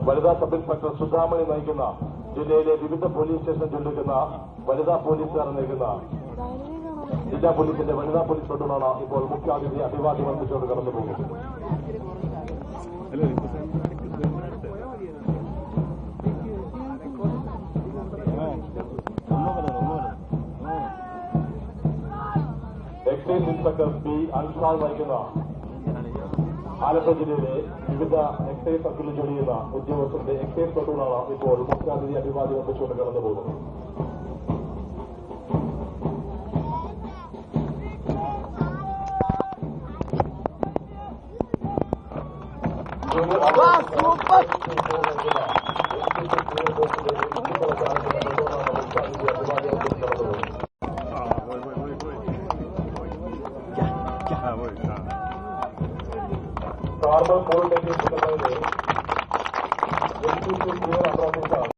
വനിതാ sub inspector Sudhamani നയിക്കുന്ന ജില്ലയിലെ വിവിധ പോലീസ് സ്റ്റേഷൻ ചുരുക്കുന്ന വനിതാ പോലീസുകാർ നയിക്കുന്ന ജില്ലാ പോലീസിന്റെ വനിതാ പോലീസ് പ്ലട്ടൂണാണ് ഇപ്പോൾ മുഖ്യാതിഥി അഭിവാദ്യം അർപ്പിച്ചുകൊണ്ട് കടന്നു പോകുന്നത്. എക്സൈസ് ഇൻസ്പെക്ടർ പി അൻസാർ നയിക്കുന്ന ആലപ്പുഴ ജില്ലയിലെ വിവിധ എക്സൈസ് സർക്കിളിൽ ജോലി ചെയ്യുന്ന ഉദ്യോഗസ്ഥരുടെ എക്സൈസ് പ്ലട്ടൂണാണ് ഇപ്പോൾ മുഖ്യാതിഥി അഭിവാദ്യം അർപ്പിച്ചുകൊണ്ട് കടന്നു പോകുന്നത്. കാർബൺ പോളിടെക്നിക് സെന്ററിലെ എൻസിസി സീനിയർ അഡ്വൈസറാണ്